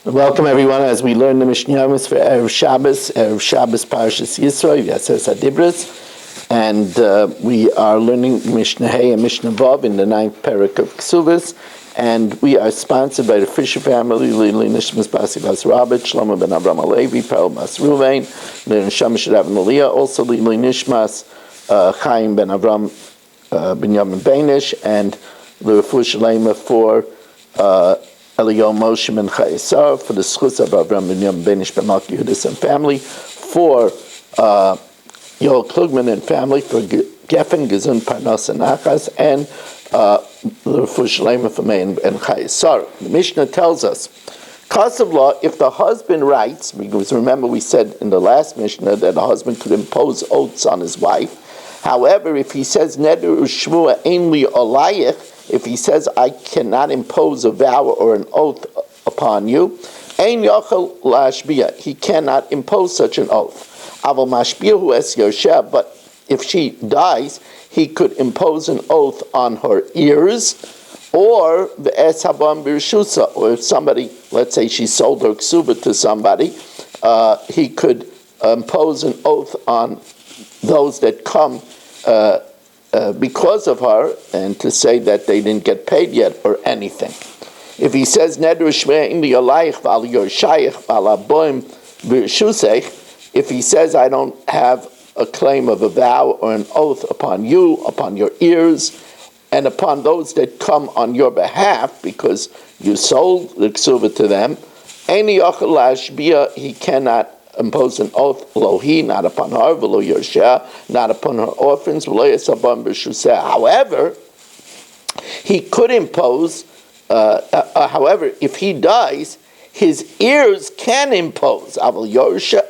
Welcome everyone as we learn the Mishna Yomis for Erev Shabbos Parashas Yisro, Yases Hadibras, and we are learning Mishnah Hey and Mishnah Vav in the 9th parak of Kesuvos, and we are sponsored by the Fisher family, Lili Nishmas Basi Bas Rabit, Shlomo ben Avram Alevi, Perel Bas Ruvain, Nisham Shadav Maliyah, also Lili Nishmas Chaim ben Avram ben Yamin Beinish, and L'Refu Shalema for Eliyahu Moshe ben Chayesar, for the Schus of Avram ben Yom Benish ben Malki Yehudis and family, for Yoel Klugman and family, for Geffen, Gezun, Parnas, and Achas, and L'Refu Shalema for Meir ben Chayesar. The Mishnah tells us, cause of law, if the husband writes, because remember we said in the last Mishnah that a husband could impose oaths on his wife. However, if he says, Neder u'shmua ein li olayich, if he says, I cannot impose a vow or an oath upon you, ein yochel lashbia, he cannot impose such an oath. Aval mashbiahu es yosheh, but if she dies, he could impose an oath on her ears, or the es habam birshusa, or if somebody, let's say she sold her ksuba to somebody, he could impose an oath on those that come because of her, and to say that they didn't get paid yet or anything. If he says if he says I don't have a claim of a vow or an oath upon you, upon your ears, and upon those that come on your behalf because you sold the ksuva to them, he cannot impose an oath, lohi, not upon her, v'lo yosheh, not upon her orphans, v'lo yesabam b'shuseh. However, he could impose, however, if he dies, his ears can impose. Aval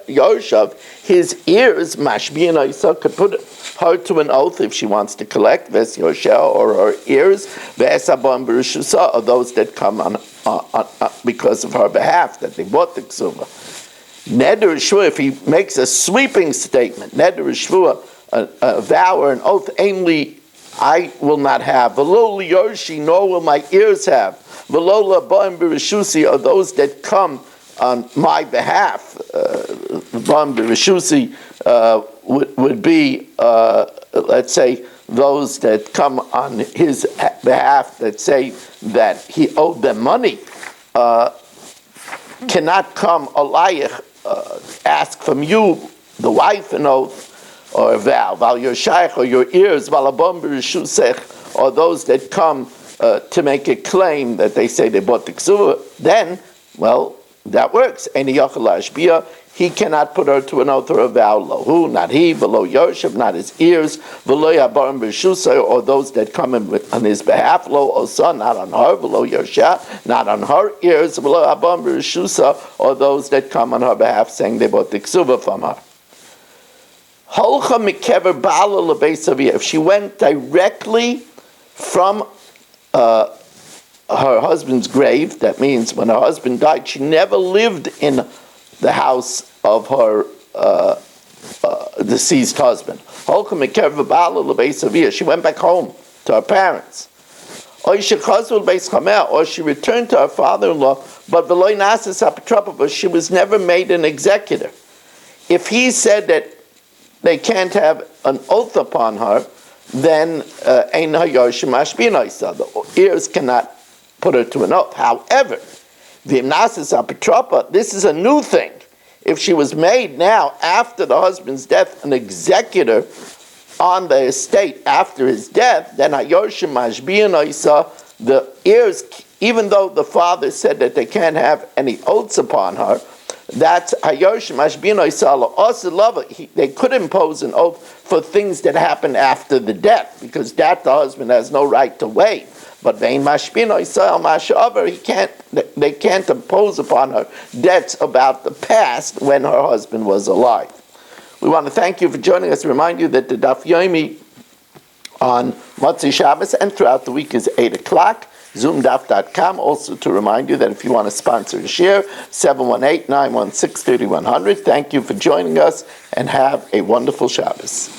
Yoshav, his ears, Mashbiyan Isa, could put her to an oath if she wants to collect, Ves Yosheh, or her ears, Vesabam b'shuseh, or those that come on because of her behalf, that they bought the ksuva. Neder Shvua, if he makes a sweeping statement, Neder Shvua, a vow or an oath, ainly I will not have. V'lo liyoshi, nor will my ears have. V'lo laba'im b'rishusi, are those that come on my behalf. Ba'im b'rishusi would be, let's say, those that come on his behalf that say that he owed them money, cannot come alayich, ask from you, the wife, an oath or a vow, val your shaykh or your ears, valabam b'rishusech, or those that come to make a claim that they say they bought the ksuva, then, well, that works. Any yochel lashbia, he cannot put her to an oath or a vow, lohu, not he, below Yoshev, not his ears, below Yabarim b'rishusay, or those that come on his behalf, lo osa, not on her, below Yoshev, not on her ears, below Yabarim b'rishusa, or those that come on her behalf saying they bought the ksuva from her. Holcha mikever ba'ala lebeisavia, if she went directly from her husband's grave, that means when her husband died, she never lived in the house of her deceased husband. She went back home to her parents. Or she returned to her father-in-law, but she was never made an executor. If he said that they can't have an oath upon her, then the ears cannot put her to an oath. However, this is a new thing. If she was made now, after the husband's death, an executor on the estate after his death, then the ears, even though the father said that they can't have any oaths upon her, that's they could impose an oath for things that happened after the death, because that the husband has no right to waive. But they can't impose upon her debts about the past when her husband was alive. We want to thank you for joining us. Remind you that the Daf Yomi on Motzei Shabbos and throughout the week is 8 o'clock. Zoomdaf.com. Also to remind you that if you want to sponsor a share, 718-916-3100. Thank you for joining us and have a wonderful Shabbos.